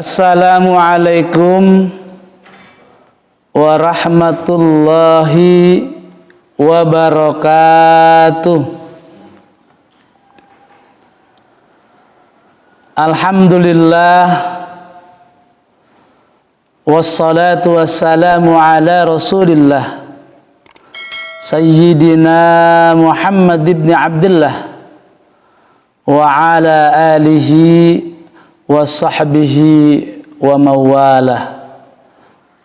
Assalamualaikum warahmatullahi wabarakatuh. Alhamdulillah, wassalatu wassalamu ala Rasulillah Sayyidina Muhammad ibn Abdullah wa ala alihi wa sahbihi wa mawalah.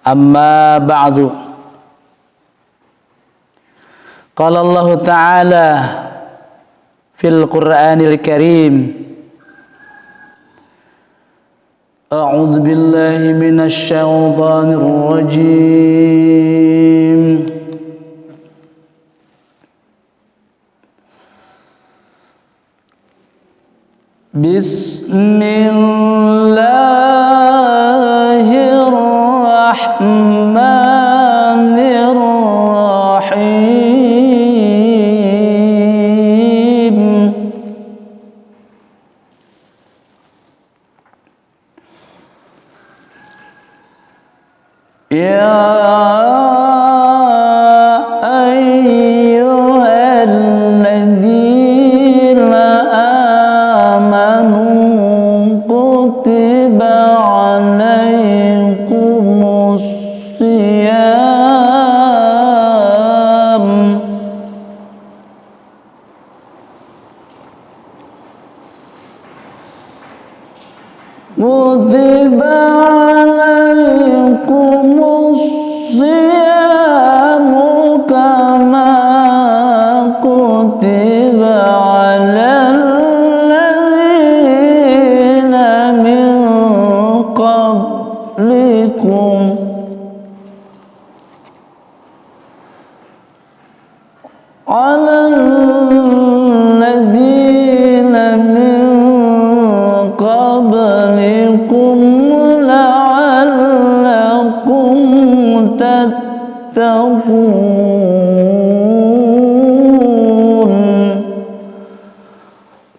Amma ba'du. Qala Allah Ta'ala fil Qur'anil Karim, A'udzu billahi minasy syaithanir rajim. Bismillahirrahmanirrahim. Ya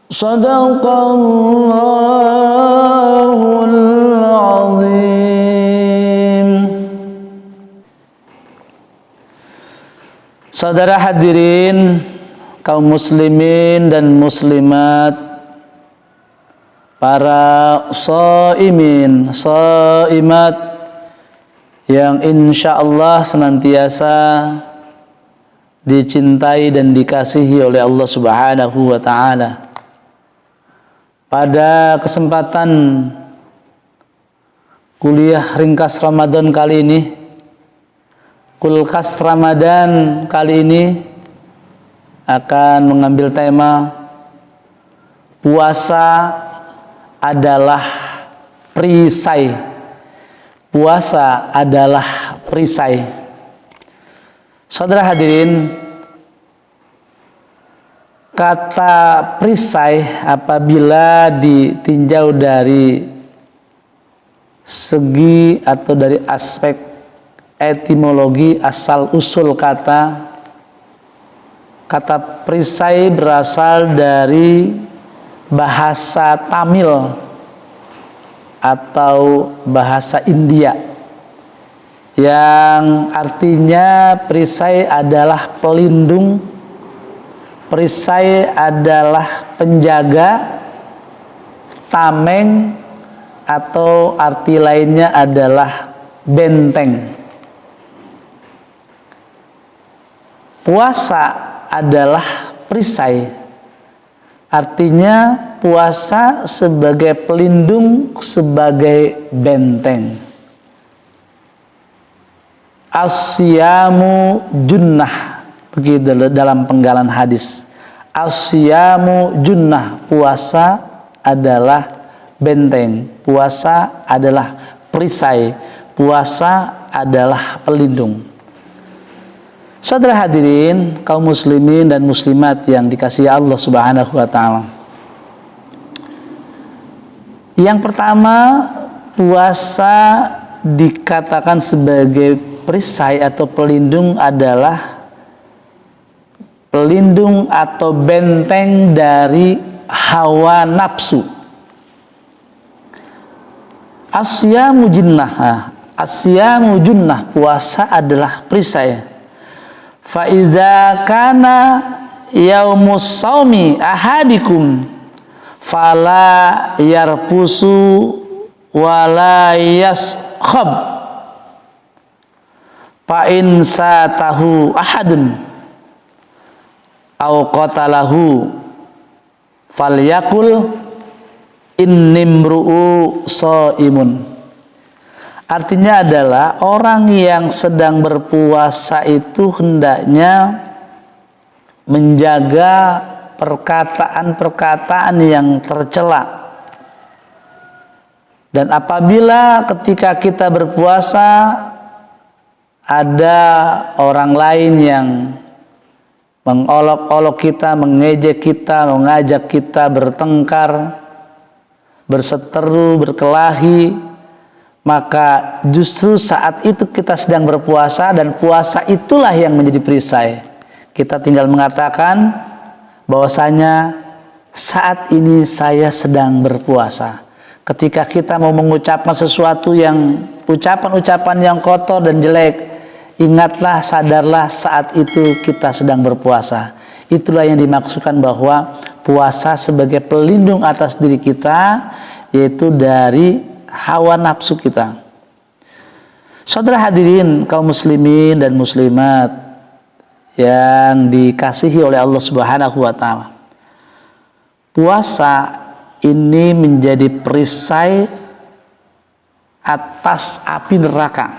Sadaqallahul azim. Saudara hadirin, kaum muslimin dan muslimat, para shaimin, shaimat yang insyaallah senantiasa dicintai dan dikasihi oleh Allah Subhanahu wa ta'ala. Pada kesempatan kuliah ringkas Ramadan kali ini, kulkas Ramadan kali ini akan mengambil tema puasa adalah perisai. Puasa adalah perisai. Saudara hadirin, kata perisai apabila ditinjau dari segi atau dari aspek etimologi, asal usul kata perisai berasal dari bahasa Tamil atau bahasa India yang artinya perisai adalah pelindung. Perisai adalah penjaga, tameng atau arti lainnya adalah benteng. Puasa adalah perisai, artinya puasa sebagai pelindung, sebagai benteng. As-siyamu junnah, begitu dalam penggalan hadis. As-siyamu junnah, puasa adalah benteng, puasa adalah perisai, puasa adalah pelindung. Saudara hadirin, kaum muslimin dan muslimat yang dikasihi Allah Subhanahu wa ta'ala, yang pertama, puasa dikatakan sebagai perisai atau pelindung adalah pelindung atau benteng dari hawa nafsu. Asyamu jinnah. Asyamu junnah, puasa adalah perisai. Fa iza kana yaumus saumi ahadikum fala yarpusu wala yaskhab fa in satahu ahadun au qatalahu falyakul innimru'u shaimun. Artinya adalah orang yang sedang berpuasa itu hendaknya menjaga perkataan-perkataan yang tercela. Dan apabila ketika kita berpuasa ada orang lain yang mengolok-olok kita, mengejek kita, mengajak kita bertengkar, berseteru, berkelahi, maka justru saat itu kita sedang berpuasa dan puasa itulah yang menjadi perisai. Kita tinggal mengatakan bahwasanya saat ini saya sedang berpuasa. Ketika kita mau mengucapkan sesuatu yang ucapan-ucapan yang kotor dan jelek, ingatlah, sadarlah saat itu kita sedang berpuasa. Itulah yang dimaksudkan bahwa puasa sebagai pelindung atas diri kita, yaitu dari hawa nafsu kita. Saudara hadirin kaum muslimin dan muslimat yang dikasihi oleh Allah Subhanahu wa taala. Puasa ini menjadi perisai atas api neraka.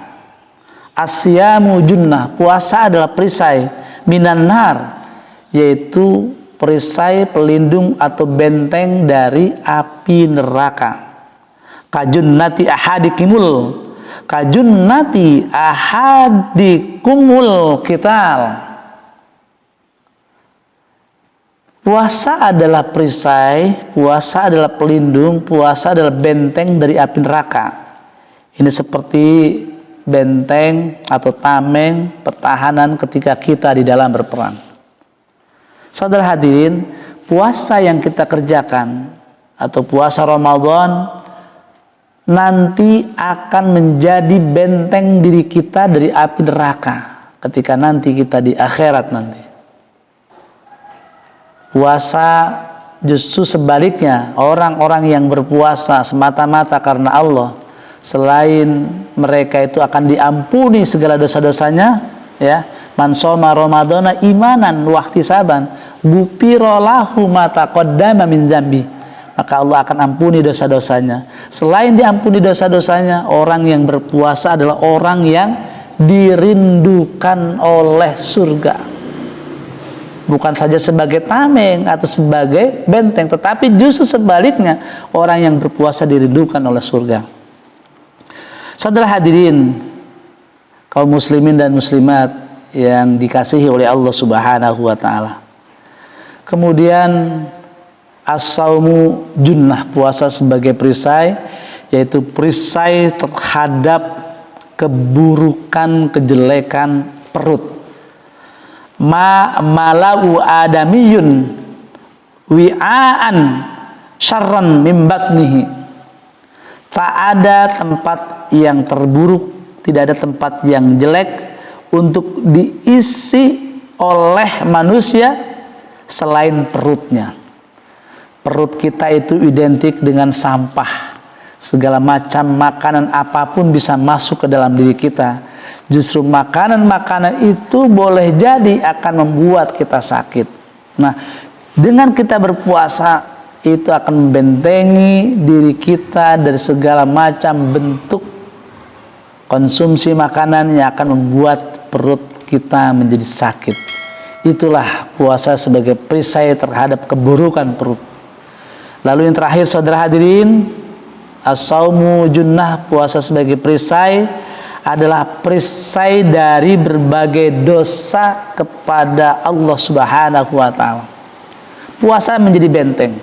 Asyamu junnah, puasa adalah perisai minan nar, yaitu perisai pelindung atau benteng dari api neraka. Kajunnati ahadikumul qital. Puasa adalah perisai, puasa adalah pelindung, puasa adalah benteng dari api neraka. Ini seperti benteng atau tameng pertahanan ketika kita di dalam berperang. Saudara hadirin, puasa yang kita kerjakan atau puasa Ramadan nanti akan menjadi benteng diri kita dari api neraka ketika nanti kita di akhirat nanti. Puasa justru sebaliknya, orang-orang yang berpuasa semata-mata karena Allah, selain mereka itu akan diampuni segala dosa-dosanya, ya, man shoma ramadhana imanan wa ihtisaban ghufira lahu ma taqaddama min dzambi, maka Allah akan ampuni dosa-dosanya. Selain diampuni dosa-dosanya, orang yang berpuasa adalah orang yang dirindukan oleh surga. Bukan saja sebagai tameng atau sebagai benteng, tetapi justru sebaliknya, orang yang berpuasa dirindukan oleh surga. Saudara hadirin kaum muslimin dan muslimat yang dikasihi oleh Allah Subhanahu wa taala. Kemudian as-saumu junnah, puasa sebagai perisai, yaitu perisai terhadap keburukan, kejelekan perut. Malau adamiyun wi'aan syarran min batnihi. Tak ada tempat yang terburuk, tidak ada tempat yang jelek untuk diisi oleh manusia selain perutnya. Perut kita itu identik dengan sampah. Segala macam makanan apapun bisa masuk ke dalam diri kita. Justru makanan-makanan itu boleh jadi akan membuat kita sakit. Nah, dengan kita berpuasa itu akan membentengi diri kita dari segala macam bentuk konsumsi makanan yang akan membuat perut kita menjadi sakit. Itulah puasa sebagai perisai terhadap keburukan perut. Lalu yang terakhir saudara hadirin, as-saumu junnah, puasa sebagai perisai adalah perisai dari berbagai dosa kepada Allah Subhanahu wa taala. Puasa menjadi benteng.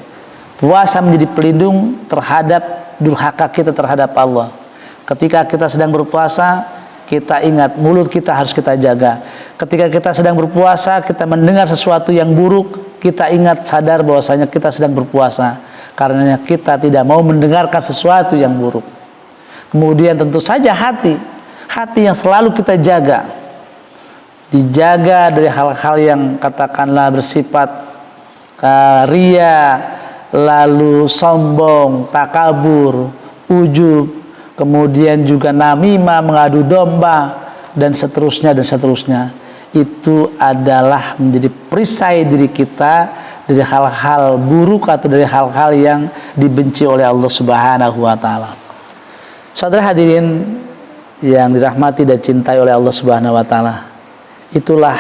Puasa menjadi pelindung terhadap durhaka kita terhadap Allah. Ketika kita sedang berpuasa, kita ingat mulut kita harus kita jaga. Ketika kita sedang berpuasa, kita mendengar sesuatu yang buruk, kita ingat sadar bahwasanya kita sedang berpuasa. Karenanya kita tidak mau mendengarkan sesuatu yang buruk. Kemudian tentu saja hati yang selalu kita jaga, dijaga dari hal-hal yang katakanlah bersifat ria, lalu sombong, takabur, ujub, kemudian juga namimah, mengadu domba, dan seterusnya dan seterusnya. Itu adalah menjadi perisai diri kita dari hal-hal buruk atau dari hal-hal yang dibenci oleh Allah Subhanahu wa taala. Saudara hadirin yang dirahmati dan cintai oleh Allah Subhanahu wa taala, itulah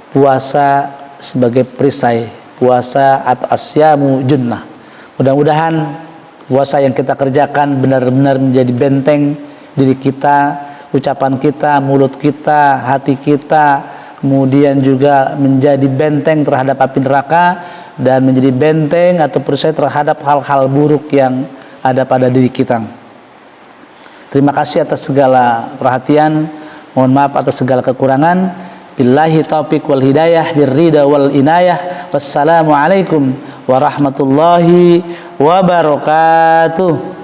puasa sebagai perisai, puasa atau asyamu junnah. Mudah-mudahan puasa yang kita kerjakan benar-benar menjadi benteng diri kita, ucapan kita, mulut kita, hati kita, kemudian juga menjadi benteng terhadap api neraka dan menjadi benteng atau perisai terhadap hal-hal buruk yang ada pada diri kita. Terima kasih atas segala perhatian. Mohon maaf atas segala kekurangan. Billahi taufiq wal hidayah, birrida wal inayah. Wassalamualaikum warahmatullahi wabarakatuh.